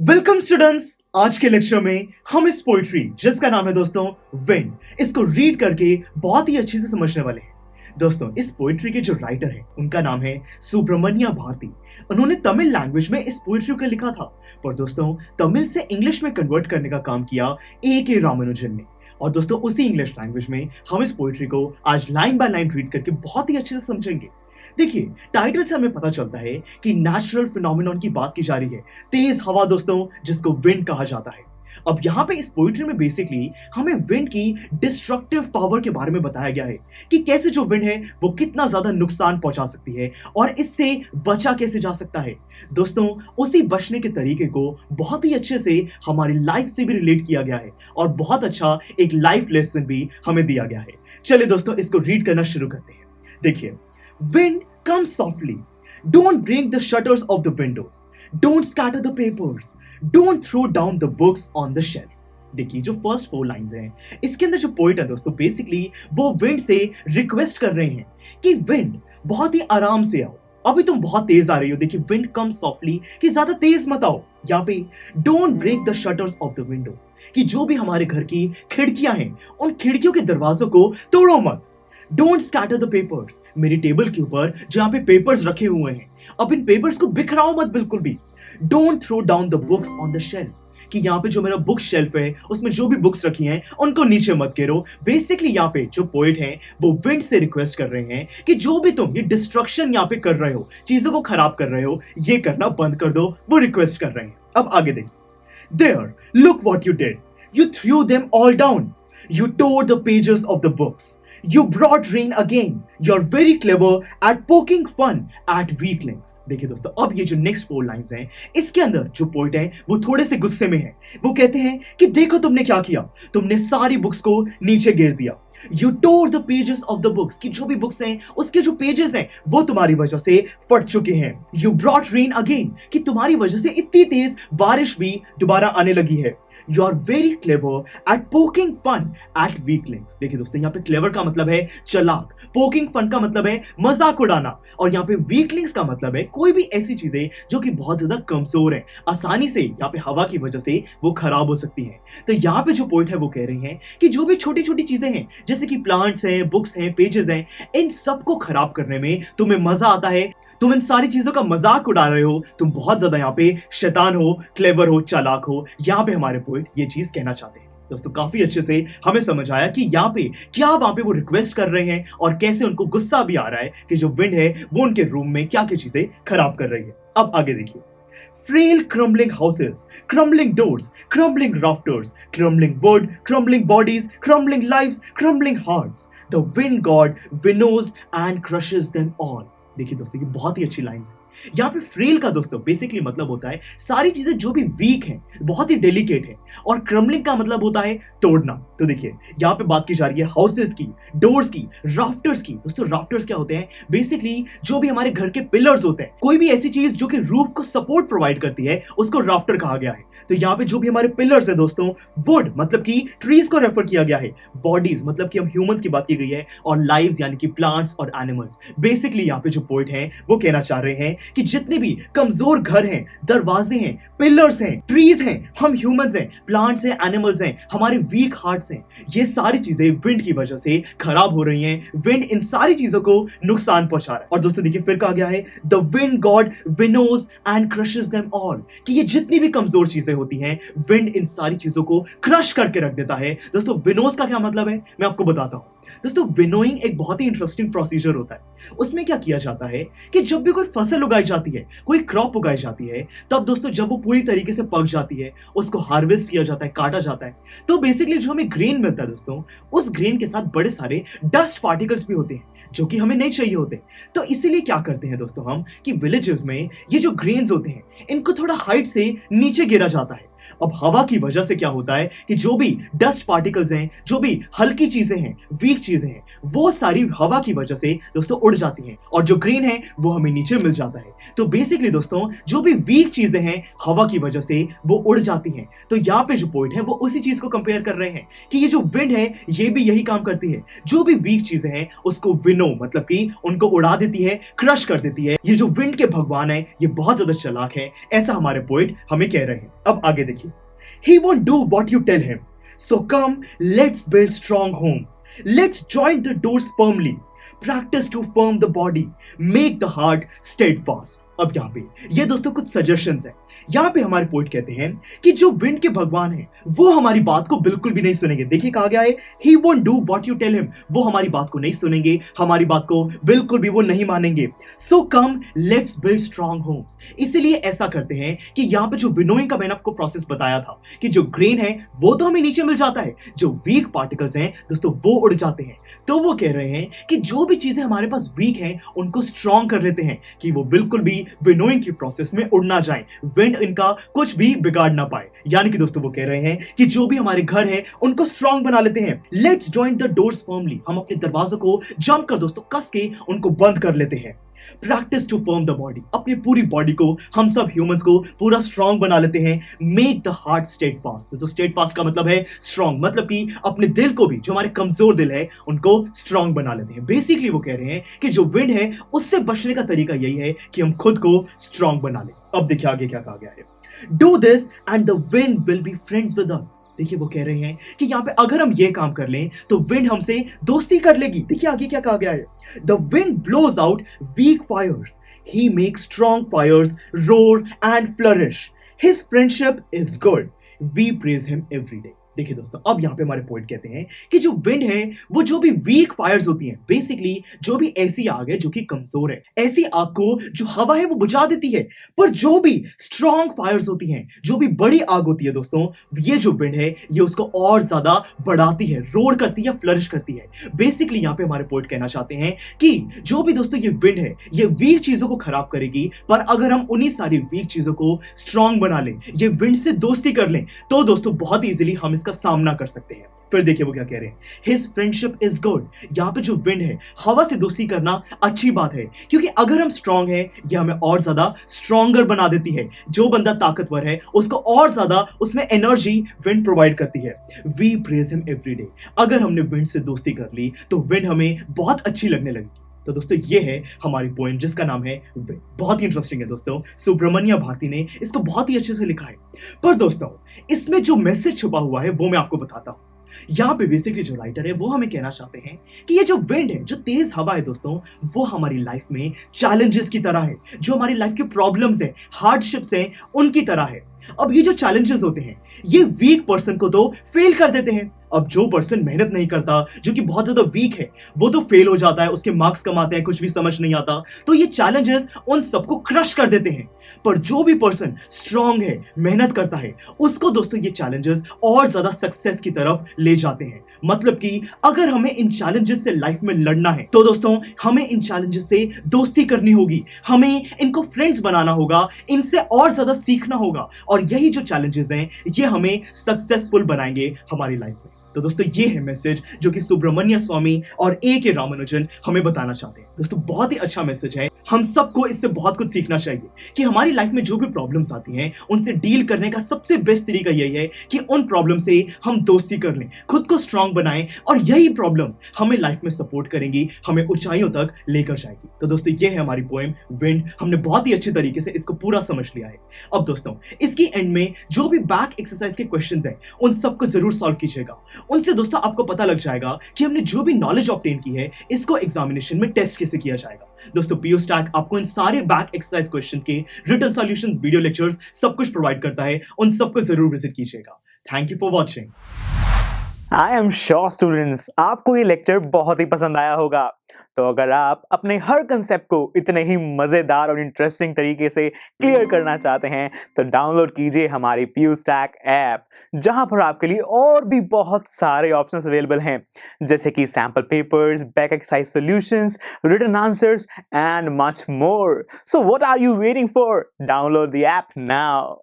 Welcome students. आज के lecture में हम इस पोइट्री जिसका नाम है दोस्तों विंड, इसको रीड करके बहुत ही अच्छे से समझने वाले हैं। दोस्तों इस पोइट्री के जो राइटर हैं उनका नाम है सुब्रमण्य भारती। उन्होंने तमिल लैंग्वेज में इस पोइट्री को लिखा था, पर दोस्तों तमिल से इंग्लिश में कन्वर्ट करने का काम किया ए रामानुजन ने। और दोस्तों उसी इंग्लिश लैंग्वेज में हम इस पोइट्री को आज लाइन बाय लाइन रीड करके बहुत ही अच्छे से समझेंगे। देखिए टाइटल से हमें पता चलता है कि नेचुरल फिनोमिनन की बात की जा रही है, तेज हवा दोस्तों जिसको विंड कहा जाता है। अब यहाँ पे इस पोइट्री में बेसिकली हमें विंड की डिस्ट्रक्टिव पावर के बारे में बताया गया है कि कैसे जो विंड है वो कितना ज्यादा नुकसान पहुंचा सकती है और इससे बचा कैसे जा सकता है। दोस्तों उसी बचने के तरीके को बहुत ही अच्छे से हमारी लाइफ से भी रिलेट किया गया है और बहुत अच्छा एक लाइफ लेसन भी हमें दिया गया है। चलिए दोस्तों इसको रीड करना शुरू करते हैं। देखिए, Wind comes softly. Don't break the shutters of the windows. Don't scatter the papers. Don't throw down the books on the shelf. देखिए जो फर्स्ट 4 लाइंस हैं इसके अंदर जो पोइट है दोस्तों बेसिकली वो विंड से रिक्वेस्ट कर रहे हैं कि विंड बहुत ही आराम से आओ, अभी तुम बहुत तेज आ रही हो। देखिए विंड कम सॉफ्टली कि ज्यादा तेज मत आओ। यहाँ पे don't break the shutters of the windows कि जो भी हमारे घर की खिड़कियां हैं उन खिड़कियों के दरवाजों को तोड़ो मत। डोंट स्कैटर द पेपर्स, मेरी टेबल के ऊपर जहां पे पेपर्स रखे हुए हैं अब इन पेपर्स को बिखराओ मत बिल्कुल भी। Don't throw down the books on the shelf कि यहाँ पे जो मेरा बुक शेल्फ है उसमें जो भी बुक्स रखी हैं उनको नीचे मत गिरो। बेसिकली यहाँ पे जो पोइट हैं वो विंड से रिक्वेस्ट कर रहे हैं कि जो भी तुम ये डिस्ट्रक्शन यहाँ पे कर रहे हो, चीजों को खराब कर रहे हो, ये करना बंद कर दो। वो रिक्वेस्ट कर रहे हैं। अब आगे देखिए, there look what you did, you threw them all down, you tore the pages of the books, You brought rain again. You're very clever at poking fun at weaklings. देखिए दोस्तों अब ये जो नेक्स्ट 4 लाइंस हैं इसके अंदर जो poet है वो थोड़े से गुस्से में है। वो कहते हैं कि देखो तुमने क्या किया, तुमने सारी बुक्स को नीचे गिर दिया। You tore the pages of the books कि जो भी बुक्स हैं उसके जो पेजेस हैं वो तुम्हारी वजह से फट चुके हैं। You brought rain again कि तुम्हारी वजह से इतनी तेज बारिश भी दोबारा आने लगी है। You are very clever at poking fun at weaklings. देखिए दोस्तों यहाँ पे क्लेवर का मतलब है चालाक, पोकिंग फन का मतलब है मजाक उड़ाना, और यहाँ पे वीकलिंग्स का मतलब है कोई भी ऐसी चीजें जो कि बहुत ज्यादा कमजोर है, आसानी से यहाँ पे हवा की वजह से वो खराब हो सकती है। तो यहाँ पे जो पॉइंट है वो कह रहे हैं कि जो भी छोटी छोटी चीजें हैं जैसे कि प्लांट्स हैं, बुक्स हैं, पेजेस हैं, इन सबको खराब करने में तुम्हें मजा आता है, तुम इन सारी चीजों का मजाक उड़ा रहे हो, तुम बहुत ज्यादा यहाँ पे शैतान हो, क्लेवर हो, चालाक हो। यहाँ पे हमारे पोइट ये चीज कहना चाहते हैं। दोस्तों काफी अच्छे से हमें समझ आया कि यहाँ पे क्या वहां पे वो रिक्वेस्ट कर रहे हैं और कैसे उनको गुस्सा भी आ रहा है कि जो विंड है वो उनके रूम में क्या क्या चीजें खराब कर रही है। अब आगे देखिए, frail crumbling houses, crumbling doors, crumbling rafters, crumbling wood, crumbling bodies, crumbling lives, crumbling hearts. The wind god winnows and crushes them all. देखिए दोस्तों ये बहुत ही अच्छी लाइन है। यहाँ पे फ्रेल का दोस्तों बेसिकली मतलब होता है सारी चीजें जो भी वीक हैं, बहुत ही डेलिकेट है, और क्रम्बलिंग का मतलब होता है तोड़ना। तो देखिए यहाँ पे बात की जा रही है हाउसेस की, डोर्स की, राफ्टर्स की। दोस्तों राफ्टर्स क्या होते हैं? बेसिकली जो भी हमारे घर के पिलर्स होते हैं, कोई भी ऐसी चीज जो कि रूफ को सपोर्ट प्रोवाइड करती है उसको राफ्टर कहा गया है। तो यहाँ पे जो भी हमारे पिलर्स है दोस्तों, वुड मतलब कि ट्रीज को रेफर किया गया है, बॉडीज मतलब कि हम ह्यूमंस की बात की गई है, और लाइव्स यानी कि प्लांट्स और एनिमल्स। बेसिकली यहाँ पे जो पॉइंट है वो कहना चाह रहे हैं कि जितने भी कमजोर घर हैं, दरवाजे हैं, पिलर्स हैं, ट्रीज हैं, हम ह्यूमंस हैं, प्लांट्स हैं, एनिमल्स हैं, हमारे वीक हार्ट्स हैं, ये सारी चीजें विंड की वजह से खराब हो रही हैं। विंड इन सारी चीजों को नुकसान पहुंचा रहा है। और दोस्तों देखिए फिर कहा गया है the wind god winnows and crushes them all कि ये जितनी भी कमजोर चीजें होती हैं विंड इन सारी चीजों को क्रश करके रख देता है। दोस्तों विनोज का क्या मतलब है मैं आपको बताता हूं। दोस्तों विनोइंग एक बहुत ही इंटरेस्टिंग प्रोसीजर होता है। उसमें क्या किया जाता है कि जब भी कोई फसल उगाई जाती है, कोई क्रॉप उगाई जाती है, तब दोस्तों जब वो पूरी तरीके से पक जाती है उसको हार्वेस्ट किया जाता है, काटा जाता है, तो बेसिकली जो हमें ग्रेन मिलता है दोस्तों, उस ग्रेन के साथ बड़े सारे डस्ट पार्टिकल्स भी होते हैं जो कि हमें नहीं चाहिए होते। तो इसीलिए क्या करते हैं दोस्तों हम कि विलेजेस में ये जो ग्रेन्स होते हैं इनको थोड़ा हाइट से नीचे गिरा जाता है, अब हवा की वजह से क्या होता है कि जो भी डस्ट पार्टिकल्स हैं, जो भी हल्की चीजें हैं, वीक चीजें हैं, वो सारी हवा की वजह से दोस्तों उड़ जाती हैं और जो ग्रेन है वो हमें नीचे मिल जाता है। तो बेसिकली दोस्तों जो भी वीक चीजें हैं हवा की वजह से वो उड़ जाती हैं। तो यहाँ पे जो पॉइंट है वो उसी चीज को कंपेयर कर रहे हैं कि ये जो विंड है ये भी यही काम करती है, जो भी वीक चीजें हैं उसको विनो मतलब कि उनको उड़ा देती है, क्रश कर देती है। ये जो विंड के भगवान है ये बहुत ज्यादा चालाक है, ऐसा हमारे पोइट हमें कह रहे हैं। अब आगे देखिए, he won't do what you tell him, so come let's build strong homes, let's join the doors firmly, practice to firm the body, make the heart steadfast। अब यहाँ पे ये दोस्तों कुछ सजेशंस हैं। यहाँ पे हमारे पोइट कहते हैं कि जो विंड के भगवान हैं वो हमारी बात को बिल्कुल भी नहीं सुनेंगे। देखिए कहा गया है he won't do what you tell him, वो हमारी बात को नहीं सुनेंगे, हमारी बात को बिल्कुल भी वो नहीं मानेंगे। So come let's build strong homes, इसीलिए ऐसा करते हैं कि यहाँ पे जो विनोइंग का मैंने आपको प्रोसेस बताया था कि जो ग्रेन है वो तो हमें नीचे मिल जाता है, जो वीक पार्टिकल्स हैं दोस्तों वो उड़ जाते हैं। तो वो कह रहे हैं कि जो भी चीजें हमारे पास वीक हैं उनको स्ट्रॉन्ग कर लेते हैं कि वो बिल्कुल भी विनोइंग की प्रोसेस में उड़ ना जाए, विंड इनका कुछ भी बिगाड़ ना पाए। यानी कि दोस्तों वो कह रहे हैं कि जो भी हमारे घर है उनको स्ट्रॉन्ग बना लेते हैं। Let's join the doors firmly, हम अपने दरवाजों को जम कर दोस्तों कस के उनको बंद कर लेते हैं। Practice to firm the body, अपनी पूरी बॉडी को हम सब ह्यूमंस को पूरा स्ट्रॉन्ग बना लेते हैं। मेक द हार्ट स्टेडफास्ट, तो स्टेडफास्ट का मतलब है स्ट्रॉन्ग, मतलब कि अपने दिल को भी, जो हमारे कमजोर दिल है उनको स्ट्रॉन्ग बना लेते हैं। बेसिकली वो कह रहे हैं कि जो विंड है उससे बचने का तरीका यही है कि हम खुद को स्ट्रॉन्ग बना लें। अब देखिए आगे क्या कहा गया है, do this and the wind will be friends with us. देखिए वो कह रहे हैं कि यहाँ पे अगर हम ये काम कर लें तो विंड हमसे दोस्ती कर लेगी। देखिए आगे क्या कहा गया है, the wind blows out weak fires, he makes strong fires roar and flourish, his friendship is good, we praise him every day. देखिए दोस्तों अब यहाँ पे हमारे पॉइंट कहते हैं कि जो विंड है वो जो भी वीक फायर्स होती हैं, बेसिकली जो भी ऐसी आग है जो कि कमजोर है, ऐसी आग को जो हवा है वो बुझा देती है। पर जो भी स्ट्रॉन्ग फायर्स होती हैं, जो भी बड़ी आग होती है दोस्तों, ये जो विंड है ये उसको और ज्यादा बढ़ाती है, रोर करती है, फ्लरिश करती है। बेसिकली यहाँ पे हमारे पॉइंट कहना चाहते हैं कि जो भी दोस्तों ये विंड है ये वीक चीजों को खराब करेगी, पर अगर हम उन्हीं सारी वीक चीजों को स्ट्रॉन्ग बना लें, ये विंड से दोस्ती कर लें, तो दोस्तों बहुत इजीली हम इसका सामना कर सकते हैं। फिर देखिए वो क्या कह रहे हैं, हिज फ्रेंडशिप इज गुड। यहाँ पे जो विंड है हवा से दोस्ती करना अच्छी बात है, क्योंकि अगर हम स्ट्रांग हैं ये हमें और ज्यादा स्ट्रॉन्गर बना देती है। जो बंदा ताकतवर है उसको और ज्यादा उसमें एनर्जी विंड प्रोवाइड करती है। We praise him every day, अगर हमने विंड से दोस्ती कर ली तो विंड हमें बहुत अच्छी लगने लगी। तो दोस्तों ये है हमारी पोएम जिसका नाम है विंड। बहुत ही इंटरेस्टिंग है दोस्तों, सुब्रमण्य भारती ने इसको बहुत ही अच्छे से लिखा है। पर दोस्तों इसमें जो मैसेज छुपा हुआ है वो मैं आपको बताता हूं। यहाँ पे बेसिकली जो राइटर है वो हमें कहना चाहते हैं कि ये जो विंड है, जो तेज हवा है दोस्तों, वो हमारी लाइफ में चैलेंजेस की तरह है, जो हमारी लाइफ के प्रॉब्लम्स है, हार्डशिप्स हैं, उनकी तरह है। अब ये जो चैलेंजेस होते हैं ये वीक पर्सन को तो फेल कर देते हैं। अब जो पर्सन मेहनत नहीं करता, जो कि बहुत ज्यादा वीक है, वो तो फेल हो जाता है, उसके मार्क्स कम आते हैं, कुछ भी समझ नहीं आता। तो ये चैलेंजेस उन सबको क्रश कर देते हैं। पर जो भी पर्सन स्ट्रांग है, मेहनत करता है, उसको दोस्तों ये चैलेंजेस और ज्यादा सक्सेस की तरफ ले जाते हैं। मतलब कि अगर हमें इन चैलेंजेस से लाइफ में लड़ना है तो दोस्तों हमें इन चैलेंजेस से दोस्ती करनी होगी, हमें इनको फ्रेंड्स बनाना होगा, इनसे और ज्यादा सीखना होगा, और यही जो चैलेंजेस हैं ये हमें सक्सेसफुल बनाएंगे हमारी लाइफ में। तो दोस्तों ये है मैसेज जो कि सुब्रमण्य स्वामी और A.K. रामानुजन हमें बताना चाहते हैं। दोस्तों बहुत ही अच्छा मैसेज है, हम सबको इससे बहुत कुछ सीखना चाहिए कि हमारी लाइफ में जो भी प्रॉब्लम्स आती हैं उनसे डील करने का सबसे बेस्ट तरीका यही है कि उन प्रॉब्लम से हम दोस्ती कर लें, खुद को स्ट्रांग बनाएं, और यही प्रॉब्लम्स हमें लाइफ में सपोर्ट करेंगी, हमें ऊंचाइयों तक लेकर जाएगी। तो दोस्तों ये है हमारी पोएम विंड, हमने बहुत ही अच्छे तरीके से इसको पूरा समझ लिया है। अब दोस्तों इसकी एंड में जो भी बैक एक्सरसाइज के क्वेश्चंस हैं उन सबको जरूर सॉल्व कीजिएगा। उनसे दोस्तों आपको पता लग जाएगा कि हमने जो भी नॉलेज ऑब्टेन की है इसको एग्जामिनेशन में टेस्ट कैसे किया जाएगा। दोस्तों पीयू स्टैक आपको इन सारे बैक एक्सरसाइज क्वेश्चन के रिटन सॉल्यूशंस, वीडियो लेक्चर्स सब कुछ प्रोवाइड करता है, उन सबको जरूर विजिट कीजिएगा। Thank you for watching. I am sure students आपको ये लेक्चर बहुत ही पसंद आया होगा। तो अगर आप अपने हर कंसेप्ट को इतने ही मजेदार और इंटरेस्टिंग तरीके से क्लियर करना चाहते हैं तो डाउनलोड कीजिए हमारी पीयू स्टैक ऐप, जहां पर आपके लिए और भी बहुत सारे ऑप्शंस अवेलेबल हैं, जैसे कि sample papers, back exercise solutions, written answers and much more. So what are you waiting for? Download the app now.